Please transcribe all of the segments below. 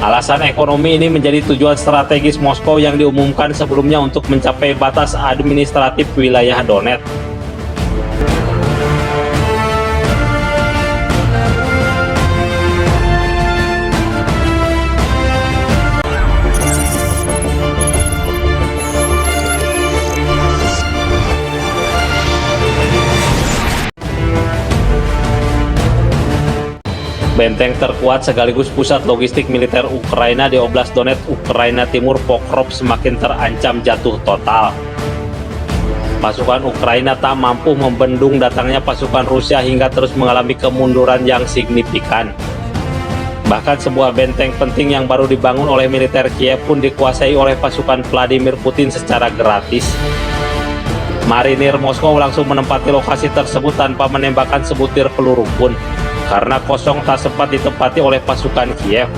Alasan ekonomi ini menjadi tujuan strategis Moskow yang diumumkan sebelumnya untuk mencapai batas administratif wilayah Donetsk. Benteng terkuat sekaligus pusat logistik militer Ukraina di Oblast Donetsk, Ukraina Timur, Pokrov semakin terancam jatuh total. Pasukan Ukraina tak mampu membendung datangnya pasukan Rusia hingga terus mengalami kemunduran yang signifikan. Bahkan sebuah benteng penting yang baru dibangun oleh militer Kiev pun dikuasai oleh pasukan Vladimir Putin secara gratis. Marinir Moskow langsung menempati lokasi tersebut tanpa menembakkan sebutir peluru pun, karena kosong tak sempat ditempati oleh pasukan Kiev.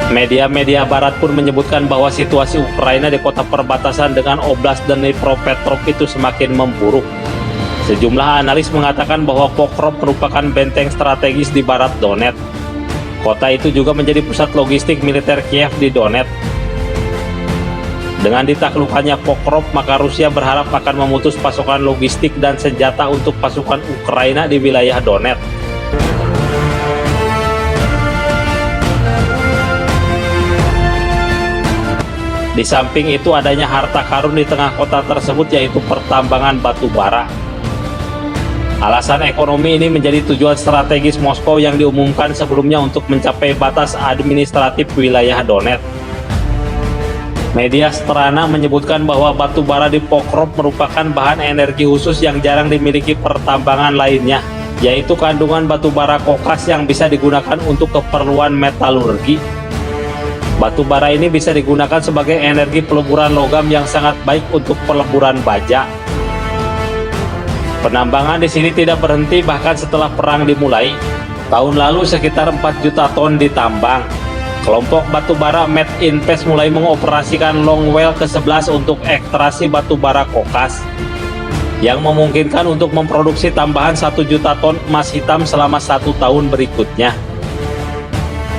Media-media barat pun menyebutkan bahwa situasi Ukraina di kota perbatasan dengan Oblast Dnipropetrovsk itu semakin memburuk. Sejumlah analis mengatakan bahwa Pokrov merupakan benteng strategis di barat Donetsk. Kota itu juga menjadi pusat logistik militer Kiev di Donetsk. Dengan ditaklukkannya Pokrov, maka Rusia berharap akan memutus pasokan logistik dan senjata untuk pasukan Ukraina di wilayah Donetsk. Di samping itu adanya harta karun di tengah kota tersebut, yaitu pertambangan batu bara. Alasan ekonomi ini menjadi tujuan strategis Moskow yang diumumkan sebelumnya untuk mencapai batas administratif wilayah Donetsk. Media Strana menyebutkan bahwa batu bara di Pokrov merupakan bahan energi khusus yang jarang dimiliki pertambangan lainnya, yaitu kandungan batu bara kokas yang bisa digunakan untuk keperluan metalurgi. Batu bara ini bisa digunakan sebagai energi peleburan logam yang sangat baik untuk peleburan baja. Penambangan di sini tidak berhenti bahkan setelah perang dimulai. Tahun lalu sekitar 4 juta ton ditambang. Kelompok batubara Made Invest mulai mengoperasikan Longwell ke-11 untuk ekstraksi batubara kokas, yang memungkinkan untuk memproduksi tambahan 1 juta ton emas hitam selama 1 tahun berikutnya.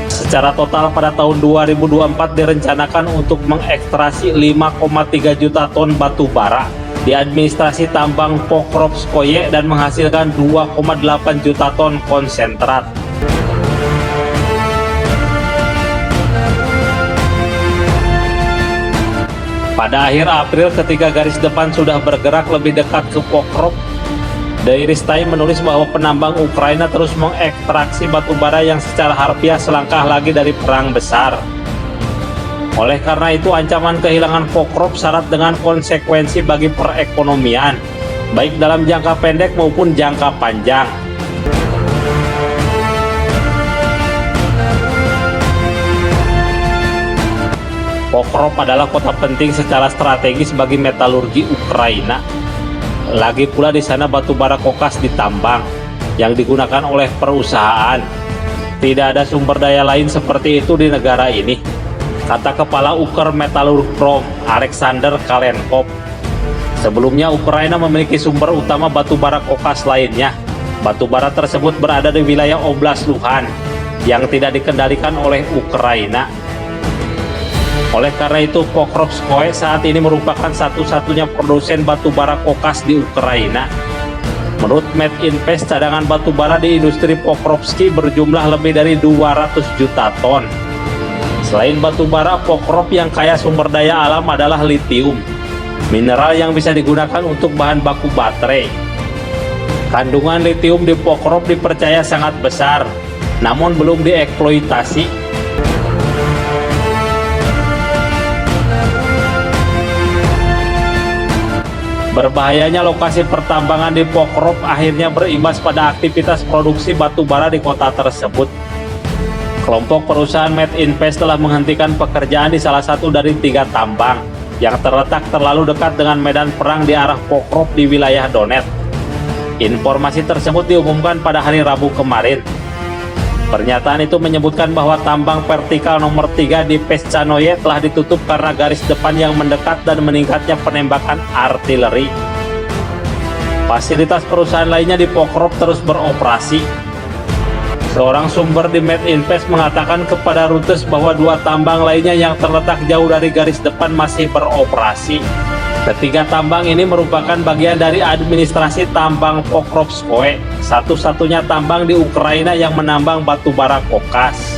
Secara total pada tahun 2024 direncanakan untuk mengekstraksi 5,3 juta ton batubara di administrasi tambang Pokrovskoye dan menghasilkan 2,8 juta ton konsentrat. Pada akhir April, ketika garis depan sudah bergerak lebih dekat ke Pokrov, Daily Time menulis bahwa penambang Ukraina terus mengekstraksi batu bara yang secara harfiah selangkah lagi dari perang besar. Oleh karena itu, ancaman kehilangan Pokrov syarat dengan konsekuensi bagi perekonomian, baik dalam jangka pendek maupun jangka panjang. Pokrov adalah kota penting secara strategis bagi metalurgi Ukraina. Lagi pula di sana batu bara kokas ditambang yang digunakan oleh perusahaan. Tidak ada sumber daya lain seperti itu di negara ini, kata Kepala Ukrmetalurgprom Alexander Kalenkov. Sebelumnya Ukraina memiliki sumber utama batu bara kokas lainnya. Batu bara tersebut berada di wilayah Oblast Luhansk yang tidak dikendalikan oleh Ukraina. Oleh karena itu, Pokrovskoye saat ini merupakan satu-satunya produsen batu bara kokas di Ukraina. Menurut Made Invest, cadangan batu bara di industri Pokrovsky berjumlah lebih dari 200 juta ton. Selain batu bara, Pokrov yang kaya sumber daya alam adalah litium, mineral yang bisa digunakan untuk bahan baku baterai. Kandungan litium di Pokrov dipercaya sangat besar, namun belum dieksploitasi. Berbahayanya lokasi pertambangan di Pokrov akhirnya berimbas pada aktivitas produksi batu bara di kota tersebut. Kelompok perusahaan Made Invest telah menghentikan pekerjaan di salah satu dari 3 tambang yang terletak terlalu dekat dengan medan perang di arah Pokrov di wilayah Donetsk. Informasi tersebut diumumkan pada hari Rabu kemarin. Pernyataan itu menyebutkan bahwa tambang vertikal nomor 3 di Peshchanoye telah ditutup karena garis depan yang mendekat dan meningkatnya penembakan artileri. Fasilitas perusahaan lainnya di Pokrov terus beroperasi. Seorang sumber di Medinvest mengatakan kepada Reuters bahwa 2 tambang lainnya yang terletak jauh dari garis depan masih beroperasi. Ketiga tambang ini merupakan bagian dari administrasi tambang Pokrovskoye, satu-satunya tambang di Ukraina yang menambang batu bara kokas.